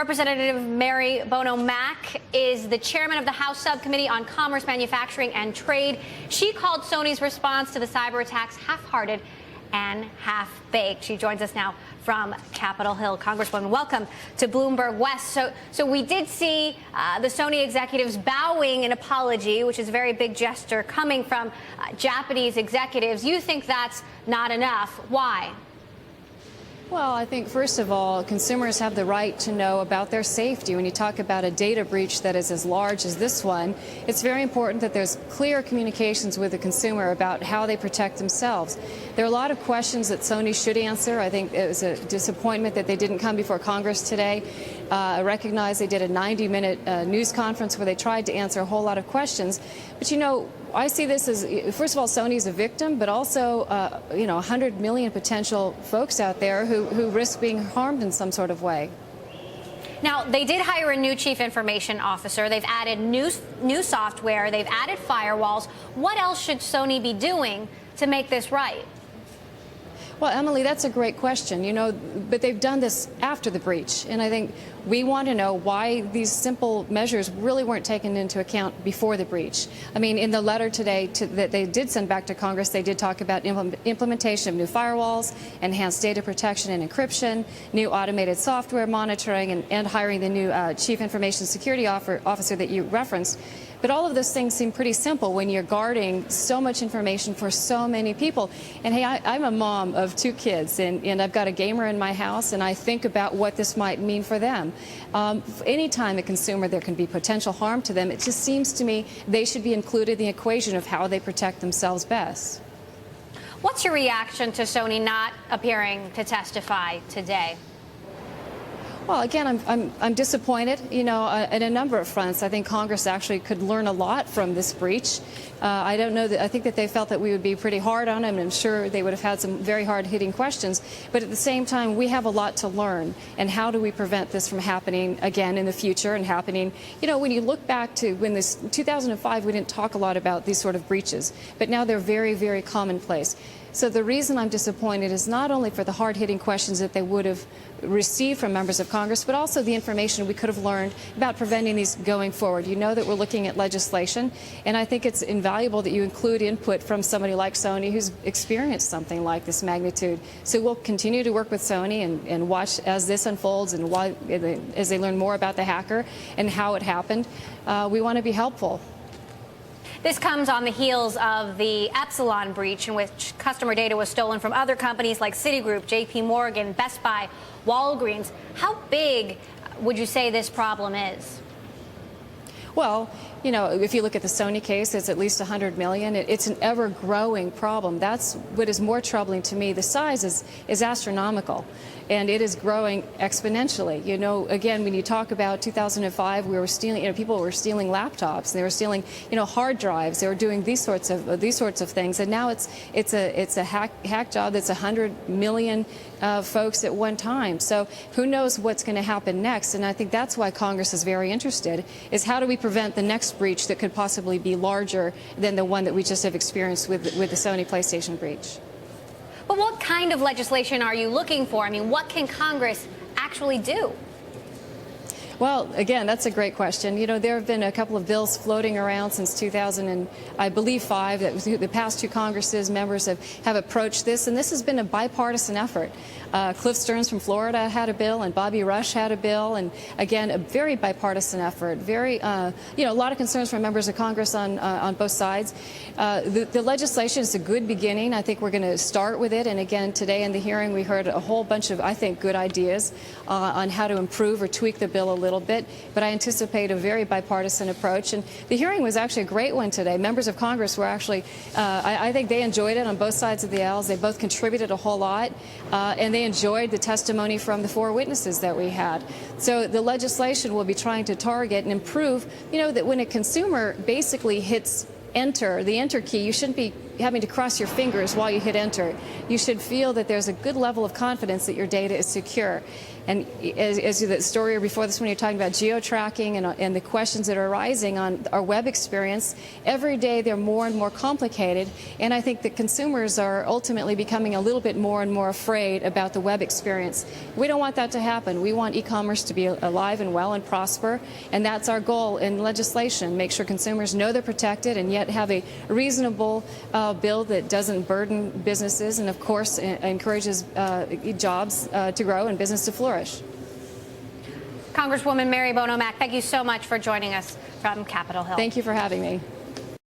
Representative Mary Bono Mack is the chairman of the House Subcommittee on Commerce, Manufacturing and Trade. She called Sony's response to the cyber attacks half-hearted and half-baked. She joins us now from Capitol Hill. Congresswoman, welcome to Bloomberg West. So we did see the Sony executives bowing an apology, which is a very big gesture coming from Japanese executives. You think that's not enough. Why? Well, I think, first of all, consumers have the right to know about their safety. When you talk about a data breach that is as large as this one, it's very important that there's clear communications with the consumer about how they protect themselves. There are a lot of questions that Sony should answer. I think it was a disappointment that they didn't come before Congress today. I recognize they did a 90-minute news conference where they tried to answer a whole lot of questions. But, you know, I see this as, first of all, Sony's a victim, but also, 100 million potential folks out there who risk being harmed in some sort of way. Now, they did hire a new chief information officer. They've added new software. They've added firewalls. What else should Sony be doing to make this right? Well, Emily, that's a great question, but they've done this after the breach. And I think we want to know why these simple measures really weren't taken into account before the breach. I mean, in the letter today that they did send back to Congress, they did talk about implementation of new firewalls, enhanced data protection and encryption, new automated software monitoring, and hiring the new chief information security officer that you referenced. But all of those things seem pretty simple when you're guarding so much information for so many people. And hey, I'm a mom of 2 kids, and I've got a gamer in my house, and I think about what this might mean for them. Anytime a consumer, there can be potential harm to them, it just seems to me they should be included in the equation of how they protect themselves best. What's your reaction to Sony not appearing to testify today? Well, again, I'm disappointed, in a number of fronts. I think Congress actually could learn a lot from this breach. I don't know that I think that they felt that we would be pretty hard on them, and I'm sure they would have had some very hard-hitting questions. But at the same time, we have a lot to learn. And how do we prevent this from happening again in the future and happening? When you look back to when this 2005, we didn't talk a lot about these sort of breaches, but now they're very, very commonplace. So the reason I'm disappointed is not only for the hard-hitting questions that they would have received from members of Congress, but also the information we could have learned about preventing these going forward. You know that we're looking at legislation, and I think it's invaluable that you include input from somebody like Sony who's experienced something like this magnitude. So we'll continue to work with Sony and watch as this unfolds and as they learn more about the hacker and how it happened. We want to be helpful. This comes on the heels of the Epsilon breach, in which customer data was stolen from other companies like Citigroup, JP Morgan, Best Buy, Walgreens. How big would you say this problem is? Well, if you look at the Sony case, it's at least 100 million. It's an ever-growing problem. That's what is more troubling to me. The size is astronomical, and it is growing exponentially. Again, when you talk about 2005, we were stealing. People were stealing laptops. They were stealing, hard drives. They were doing these sorts of things. And now it's a hack job that's 100 million folks at one time. So who knows what's going to happen next? And I think that's why Congress is very interested. Is how do we prevent the next breach that could possibly be larger than the one that we just have experienced with the Sony PlayStation breach? But what kind of legislation are you looking for? I mean, what can Congress actually do? Well, again, that's a great question. There have been a couple of bills floating around since 2000 and I believe 5 that the past 2 Congresses members have approached this, and this has been a bipartisan effort. Cliff Stearns from Florida had a bill, and Bobby Rush had a bill, and again, a very bipartisan effort. A lot of concerns from members of Congress on both sides. The legislation is a good beginning. I think we're going to start with it, and again, today in the hearing, we heard a whole bunch of, I think, good ideas on how to improve or tweak the bill a little bit, but I anticipate a very bipartisan approach. And the hearing was actually a great one today. Members of Congress were actually, I think they enjoyed it on both sides of the aisles. They both contributed a whole lot, and they enjoyed the testimony from the 4 witnesses that we had. So the legislation will be trying to target and improve, that when a consumer basically hits enter, the enter key, you shouldn't be having to cross your fingers while you hit enter. You should feel that there's a good level of confidence that your data is secure. And as the story before this, when you're talking about geo-tracking and the questions that are arising on our web experience, every day they're more and more complicated. And I think that consumers are ultimately becoming a little bit more and more afraid about the web experience. We don't want that to happen. We want e-commerce to be alive and well and prosper. And that's our goal in legislation, make sure consumers know they're protected and yet have a reasonable bill that doesn't burden businesses and, of course, encourages jobs to grow and business to flourish. Congresswoman Mary Bono Mack, thank you so much for joining us from Capitol Hill. Thank you for having me.